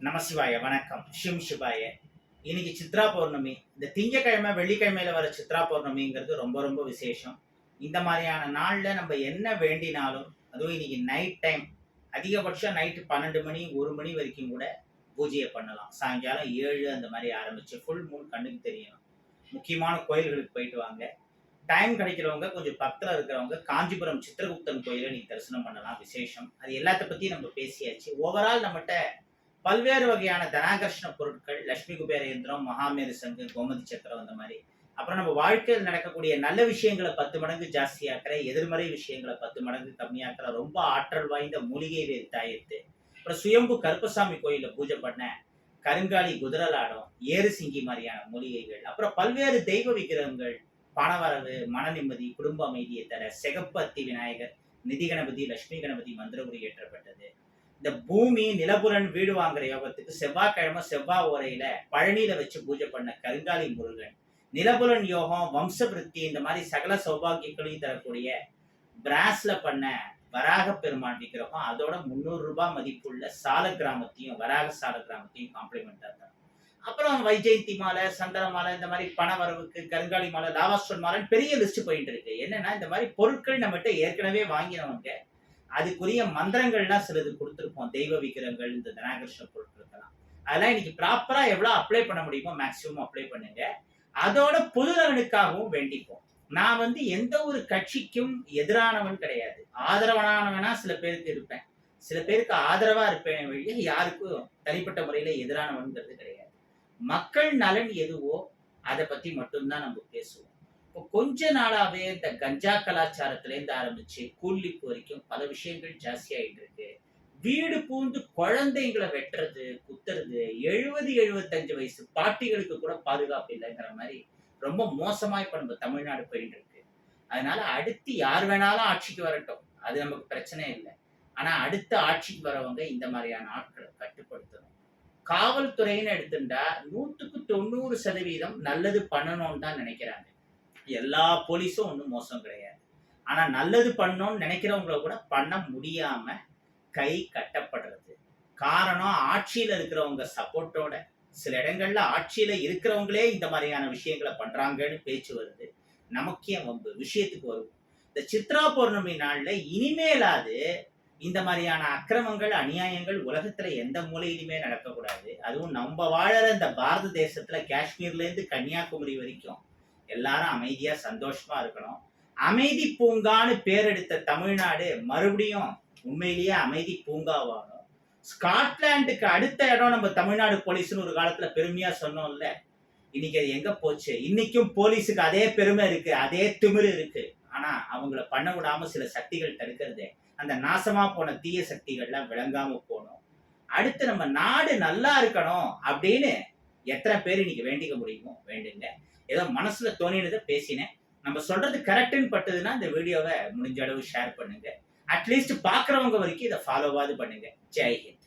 நமசிவாய வணக்கம். ஷிம் சிவாய. இன்னைக்கு சித்ரா பௌர்ணமி. இந்த திங்கக்கிழமை வெள்ளிக்கிழமையில வர சித்ரா பௌர்ணமிங்கிறது ரொம்ப ரொம்ப விசேஷம். இந்த மாதிரியான நாள்ல நம்ம என்ன வேண்டினாலும், அதுவும் இன்னைக்கு நைட் டைம், அதிகபட்சம் நைட்டு 12 மணி 1 மணி வரைக்கும் கூட பூஜையை பண்ணலாம். சாயங்காலம் 7 அந்த மாதிரி ஆரம்பிச்சு ஃபுல் மூன் கண்ணுக்கு தெரியணும். முக்கியமான கோயில்களுக்கு போயிட்டு வாங்க. டைம் கிடைக்கிறவங்க கொஞ்சம் பக்கத்தில் இருக்கிறவங்க காஞ்சிபுரம் சித்திரகுப்தன் கோயிலை நீங்க தரிசனம் பண்ணலாம். விசேஷம். அது எல்லாத்த பத்தியும் நம்ம பேசியாச்சு. ஓவரால் நம்மகிட்ட பல்வேறு வகையான தனாகர்ஷண பொருட்கள், லட்சுமி குபேர யந்திரம், மகாமேரு சங்கு, கோமதி சக்கரம், அந்த மாதிரி. அப்புறம் நம்ம வாழ்க்கையில் நடக்கக்கூடிய நல்ல விஷயங்களை 10 மடங்கு ஜாஸ்தியாக்குற, எதிர்மறை விஷயங்களை 10 மடங்கு கம்மியாக்குற ரொம்ப ஆற்றல் வாய்ந்த மூலிகை வேறு தாயத்து. அப்புறம் சுயம்பு கருப்பசாமி கோயில பூஜை பண்ண கருங்காலி குதிரலாடம், ஏறு சிங்கி மாதிரியான மூலிகைகள், அப்புறம் பல்வேறு தெய்வ விக்கிரகங்கள், பணவரவு, மன நிம்மதி, குடும்ப அமைதியை தர சிகப்பு அத்தி விநாயகர், நிதி கணபதி, லட்சுமி கணபதி மந்திரகுடி ஏற்றப்பட்டது. இந்த பூமி நிலபுரன் வீடு வாங்குற யோகத்துக்கு செவ்வாய்க்கிழமை செவ்வாய் ஓரையில பழனியில வச்சு பூஜை பண்ண கருங்காலி முருகன், நிலபுரன் யோகம், வம்ச விருத்தி, இந்த மாதிரி சகல சௌபாகியங்களையும் தரக்கூடிய பிராஸ்ல பண்ண வராக பெருமாள் விக்கிரகம், அதோட 300 ரூபாய் மதிப்புள்ள சால கிராமத்தையும் வராக சால கிராமத்தையும் காம்ப்ளிமெண்டா தரும். அப்புறம் வைஜெயந்தி மாலை, சந்தன மாலை, இந்த மாதிரி பண வரவுக்கு கருங்காலி மாலை, லாவாஸ்டோன் மாலை, பெரிய லிஸ்ட் போயிட்டு இருக்கு. என்னன்னா, இந்த மாதிரி பொருட்கள் நம்மகிட்ட ஏற்கனவே வாங்கினவங்க அதுக்குரிய மந்திரங்கள்லாம் சிலது கொடுத்துருப்போம். தெய்வ விக்கிரங்கள், இந்த தனாகர்ஷண பொருட்களுக்கெல்லாம் அதெல்லாம் இன்னைக்கு ப்ராப்பரா எவ்வளவு அப்ளை பண்ண முடியுமோ மேக்சிமம் அப்ளை பண்ணுங்க. அதோட பொது நலனுக்காகவும் வேண்டிப்போம். நான் எந்த ஒரு கட்சிக்கும் எதிரானவன் கிடையாது. ஆதரவானவனா சில பேருக்கு இருப்பேன், சில பேருக்கு ஆதரவா இருப்பேன் வழிய யாருக்கும் தனிப்பட்ட முறையில எதிரானவன்கிறது கிடையாது. மக்கள் நலன் எதுவோ அதை பத்தி மட்டும்தான் நம்ம பேசுவோம். இப்போ கொஞ்ச நாளாவே இந்த கஞ்சா கலாச்சாரத்துல இருந்து ஆரம்பிச்சு கூலிப்பு வரைக்கும் பல விஷயங்கள் ஜாஸ்தி ஆயிட்டு இருக்கு. வீடு பூந்து குழந்தைங்களை வெட்டுறது, குத்துறது, 70-75 வயசு பாட்டிகளுக்கு கூட பாதுகாப்பு இல்லைங்கிற மாதிரி ரொம்ப மோசமா இப்ப நம்ம தமிழ்நாடு போயிட்டு இருக்கு. அதனால அடுத்து யார் வேணாலும் ஆட்சிக்கு வரட்டும், அது நமக்கு பிரச்சனை இல்லை. ஆனா அடுத்த ஆட்சிக்கு வரவங்க இந்த மாதிரியான ஆட்களை கட்டுப்படுத்தணும். காவல்துறைன்னு எடுத்துட்டா 100% நல்லது பண்ணணும்னு தான் நினைக்கிறாங்க. எல்லா போலீஸும் ஒன்றும் மோசம் கிடையாது. ஆனா நல்லது பண்ணணும்னு நினைக்கிறவங்கள கூட பண்ண முடியாம கை கட்டப்படுறது. காரணம், ஆட்சியில இருக்கிறவங்க சப்போர்ட்டோட சில இடங்கள்ல ஆட்சியில இருக்கிறவங்களே இந்த மாதிரியான விஷயங்களை பண்றாங்கன்னு பேச்சு வருது. நமக்கே வம்பு. விஷயத்துக்கு வரும். இந்த சித்ரா பௌர்ணமி நாள்ல இனிமேலாது இந்த மாதிரியான அக்கிரமங்கள், அநியாயங்கள் உலகத்துல எந்த மூலையிலுமே நடக்கக்கூடாது. அதுவும் நம்ம வாழற இந்த பாரத தேசத்துல காஷ்மீர்ல இருந்து கன்னியாகுமரி வரைக்கும் எல்லாரும் அமைதியா சந்தோஷமா இருக்கணும். அமைதி பூங்கான்னு பேர் எடுத்த தமிழ்நாடு மறுபடியும் உண்மையிலேயே அமைதி பூங்காவாகும். ஸ்காட்லாண்டுக்கு அடுத்த இடம் நம்ம தமிழ்நாடு போலீஸ்னு ஒரு காலத்துல பெருமையா சொன்னோம்ல, இன்னைக்கு அது எங்க போச்சு? இன்னைக்கும் போலீஸுக்கு அதே பெருமை இருக்கு, அதே திமிரு இருக்கு. ஆனா அவங்கள பண்ண விடாம சில சக்திகள் தடுக்கிறது. அந்த நாசமா போன தீய சக்திகள்லாம் விளங்காம போகணும். அடுத்து நம்ம நாடு நல்லா இருக்கணும் அப்படின்னு எத்தனை பேர் இன்னைக்கு வேண்டிக்க முடியுமோ வேண்டுங்க. ஏதோ மனசுல தோணினதை பேசினேன். நம்ம சொல்றது கரெக்டுன்னு பட்டதுன்னா இந்த வீடியோவை முடிஞ்ச அளவு ஷேர் பண்ணுங்க. அட்லீஸ்ட் பாக்குறவங்க வரைக்கும் இதை ஃபாலோவாது பண்ணுங்க. ஜெய் ஹிந்த்.